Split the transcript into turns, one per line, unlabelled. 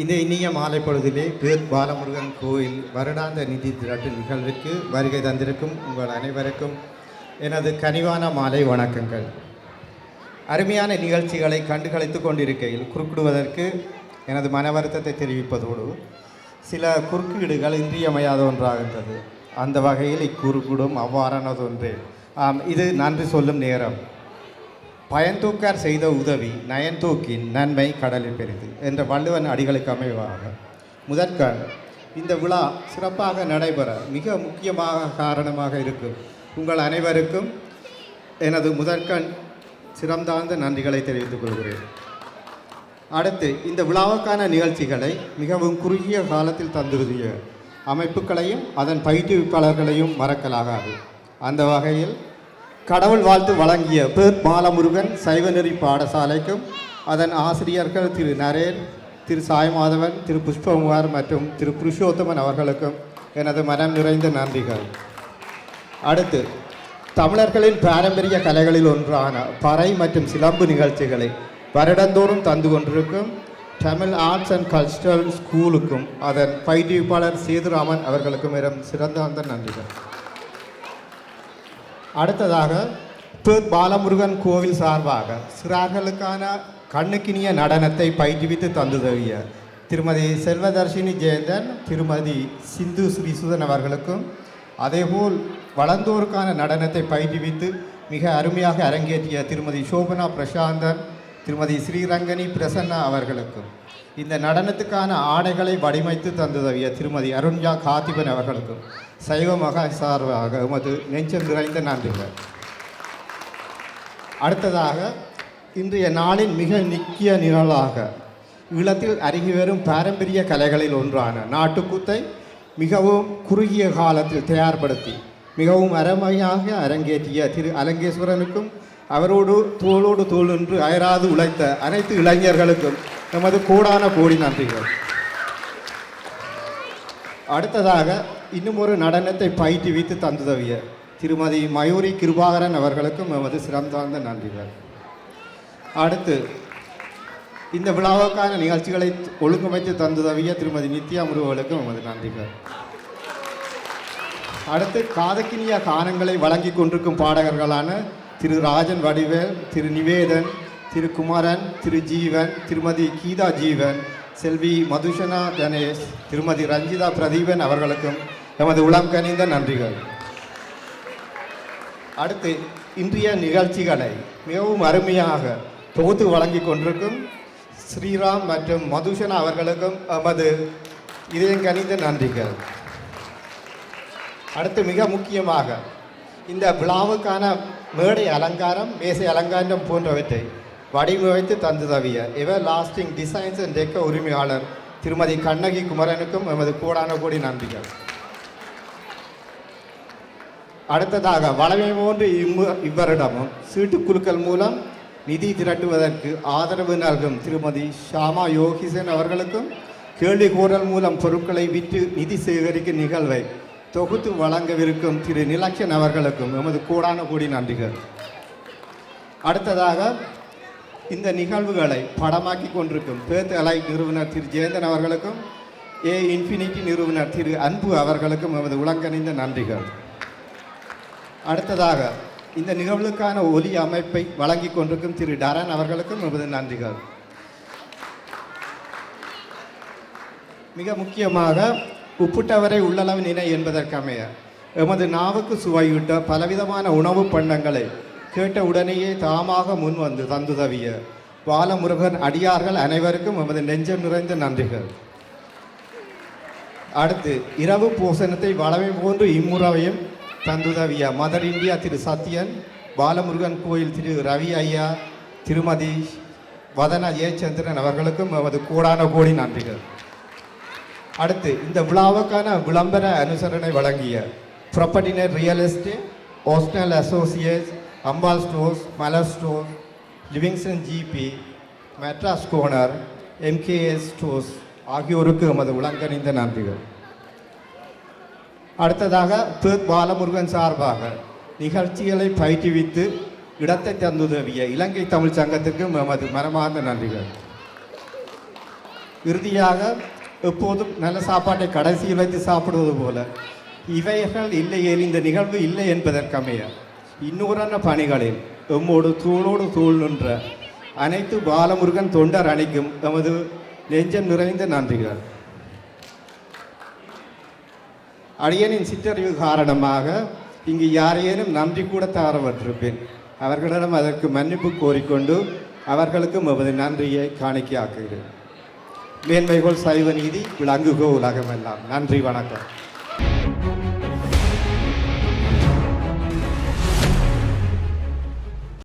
இந்த இனிய மாலை பொழுதிலே பேர் பாலமுருகன் கோயில் வருடாந்த நிதி திரட்டு நிகழ்விற்கு வருகை தந்திருக்கும் உங்கள் அனைவருக்கும் எனது கனிவான மாலை வணக்கங்கள். அருமையான நிகழ்ச்சிகளை கண்டுகளித்து கொண்டிருக்கையில் குறுக்கிடுவதற்கு எனது மன வருத்தத்தை தெரிவிப்பதோடு சில குறுக்கீடுகள் இன்றியமையாத ஒன்றாகின்றது. அந்த வகையில் இக்குறுக்கிடும் அவ்வாறானது ஒன்றே. இது நன்றி சொல்லும் நேரம். பயன்தூக்கார் செய்த உதவி நயன்தூக்கின் நன்மை கடலில் பெரிது என்ற வள்ளுவன் அடிகளுக்கு அமைவாக முதற்கண் இந்த விழா சிறப்பாக நடைபெற மிக முக்கியமாக காரணமாக இருக்கும் உங்கள் அனைவருக்கும் எனது முதற்கண் சிறந்தாழ்ந்த நன்றிகளை தெரிவித்துக் கொள்கிறேன். அடுத்து இந்த விழாவுக்கான நிகழ்ச்சிகளை மிகவும் குறுகிய காலத்தில் தந்துருதிய அமைப்புகளையும் அதன் பயிற்றுவிப்பாளர்களையும் மறக்கலாகாது. அந்த வகையில் கடவுள் வாழ்த்து வழங்கிய பேர் பாலமுருகன் சைவநெறி பாடசாலைக்கும் அதன் ஆசிரியர்கள் திரு நரேன், திரு சாய்மாதவன், திரு புஷ்பகுமார் மற்றும் திரு புருஷோத்தமன் அவர்களுக்கும் எனது மனம் நிறைந்த நன்றிகள். அடுத்து தமிழர்களின் பாரம்பரிய கலைகளில் ஒன்றான பறை மற்றும் சிலம்பு நிகழ்ச்சிகளை வருடந்தோறும் தந்து கொண்டிருக்கும் தமிழ் ஆர்ட்ஸ் அண்ட் கல்ச்சரல் ஸ்கூலுக்கும் அதன் பயிற்றுவிப்பாளர் சேதுராமன் அவர்களுக்கும் மிகவும் சிறந்த நன்றிகள். அடுத்ததாக பேர் பாலமுருகன் கோவில் சார்பாக சிறார்களுக்கான கண்ணுக்கினிய நடனத்தை பயிற்றுவித்து தந்துதவிய திருமதி செல்வதர்ஷினி ஜெயந்தன், திருமதி சிந்து ஸ்ரீசுதன் அவர்களுக்கும் அதேபோல் வளர்ந்தோருக்கான நடனத்தை பயிற்றுவித்து மிக அருமையாக அரங்கேற்றிய திருமதி சோபனா பிரசாந்தன், திருமதி ஸ்ரீரங்கனி பிரசன்னா அவர்களுக்கும் இந்த நடனத்துக்கான ஆடைகளை வடிவமைத்து தந்துதவிய திருமதி அருண்யா காத்திபன் அவர்களுக்கும் சைவ மகா சார்பாக உமது நெஞ்சம் நிறைந்த நன்றிகள். அடுத்ததாக இன்றைய நாளின் மிக முக்கிய நிகழ்வாக ஈழத்தில் அருகி வரும் பாரம்பரிய கலைகளில் ஒன்றான நாட்டுக்கூத்தை மிகவும் குறுகிய காலத்தில் தயார்படுத்தி மிகவும் அருமையாக அரங்கேற்றிய திரு அலங்கேஸ்வரனுக்கும் அவரோடு தோளோடு தோள் நின்று அயராது உழைத்த அனைத்து இளைஞர்களுக்கும் நமது கோடான கோடி நன்றிகள். அடுத்ததாக இன்னும் ஒரு நடனத்தை பயிற்றுவித்து தந்துதவிய திருமதி மயூரி கிருபாகரன் அவர்களுக்கும் நமது சிறந்தாழ்ந்த நன்றிகள். அடுத்து இந்த விழாவுக்கான நிகழ்ச்சிகளை ஒழுங்கமைத்து தந்துதவிய திருமதி நித்யா முருகர்களுக்கும் நமது நன்றிகள். அடுத்து காதக்கினிய கானங்களை வழங்கி கொண்டிருக்கும் பாடகர்களான திரு ராஜன் வடிவேல், திரு நிவேதன், திரு குமரன், திரு ஜீவன், திருமதி கீதா ஜீவன், செல்வி மதுஷனா கணேஷ், திருமதி ரஞ்சிதா பிரதீபன் அவர்களுக்கும் எமது உளம் கனிந்த நன்றிகள். அடுத்து இன்றைய நிகழ்ச்சிகளை மிகவும் அருமையாக தொகுத்து வழங்கி கொண்டிருக்கும் ஸ்ரீராம் மற்றும் மதுஷனா அவர்களுக்கும் எமது இதயம் கனிந்த நன்றிகள். அடுத்து மிக முக்கியமாக இந்த விழாவுக்கான மேடை அலங்காரம், மேசை அலங்காரம் போன்றவற்றை வடிவமைத்து தந்துதவிய எவர் லாஸ்டிங் டிசைன்ஸ் அண்ட் டெக்க உரிமையாளர் திருமதி கண்ணகி குமரனுக்கும் எமது கோடான கோடி நன்றிகள். அடுத்ததாக வளமை போன்று இவ்வருடமும் சீட்டுக்குழுக்கள் மூலம் நிதி திரட்டுவதற்கு ஆதரவு நல்கும் திருமதி ஷாமா யோகிசன் அவர்களுக்கும் கேள்வி கோரல் மூலம் பொருட்களை விற்று நிதி சேகரிக்கும் நிகழ்வை தொகுத்து வழங்கவிருக்கும் திரு நிலக்ஷன் அவர்களுக்கும் எமது கோடான கோடி நன்றிகள். அடுத்ததாக இந்த நிகழ்வுகளை படமாக்கி கொண்டிருக்கும் பேர்த் அலைட் நிறுவனர் திரு ஜெயந்தன் அவர்களுக்கும் ஏ இன்ஃபினிட்டி நிறுவனர் திரு அன்பு அவர்களுக்கும் எமது உலங்கணிந்த நன்றிகள். அடுத்ததாக இந்த நிகழ்வுக்கான ஒலி அமைப்பை வழங்கி கொண்டிருக்கும் திரு டரன் அவர்களுக்கும் எமது நன்றிகள். மிக முக்கியமாக உப்புட்டவரை உள்ளளவு நினை என்பதற்கமைய எமது நாவுக்கு சுவையிட்ட பலவிதமான உணவு பண்டங்களை கேட்ட உடனேயே தாமாக முன்வந்து தந்துதவிய பாலமுருகன் அடியார்கள் அனைவருக்கும் எமது நெஞ்சம் நிறைந்த நன்றிகள். அடுத்து இரவு போசனத்தை வளமை போன்று இம்முறையும் தந்துதவிய மதர் இந்தியா திரு சத்யன், பாலமுருகன் கோயில் திரு ரவி ஐயா, திருமதி வதன ஜெயச்சந்திரன் அவர்களுக்கும் எமது கோடான கோடி நன்றிகள். அடுத்து இந்த விழாவுக்கான விளம்பர அனுசரணை வழங்கிய ப்ராப்பர்ட்டினர் ரியல் எஸ்டேட், ஓஸ்னல் associates, Ambal stores, Malar store, Livingston GP, Madras corner, MKS stores ஆகியோருக்கு எமது உலங்கணிந்த நன்றிகள். அடுத்ததாக பேர் பாலமுருகன் சார்பாக நிகழ்ச்சிகளை பயிற்றுவித்து இடத்தை தந்துதவிய இலங்கை தமிழ் சங்கத்திற்கும் எமது மனமார்ந்த நன்றிகள். இறுதியாக எப்போதும் நல்ல சாப்பாட்டை கடைசியில் வைத்து சாப்பிடுவது போல இவைகள் இல்லையேல் இந்த நிகழ்வு இல்லை என்பதற்கமைய இன்னொரு பணிகளில் எம்மோடு தூளோடு தூள் நின்ற அனைத்து பாலமுருகன் தொண்டர் அணிக்கும் எமது நெஞ்சம் நிறைந்த நன்றிகள். அடியனின் சிற்றறிவு காரணமாக இங்கு யாரையேனும் நன்றி கூட தவறவிட்டிருப்பேன். அவர்களிடம் அதற்கு மன்னிப்பு கோரிக்கொண்டு அவர்களுக்கும் எமது நன்றியை காணிக்கையாக்குகிறேன். மேன்மைகோள் சைவ நீதி விளங்குகோ உலகமெல்லாம். நன்றி, வணக்கம்.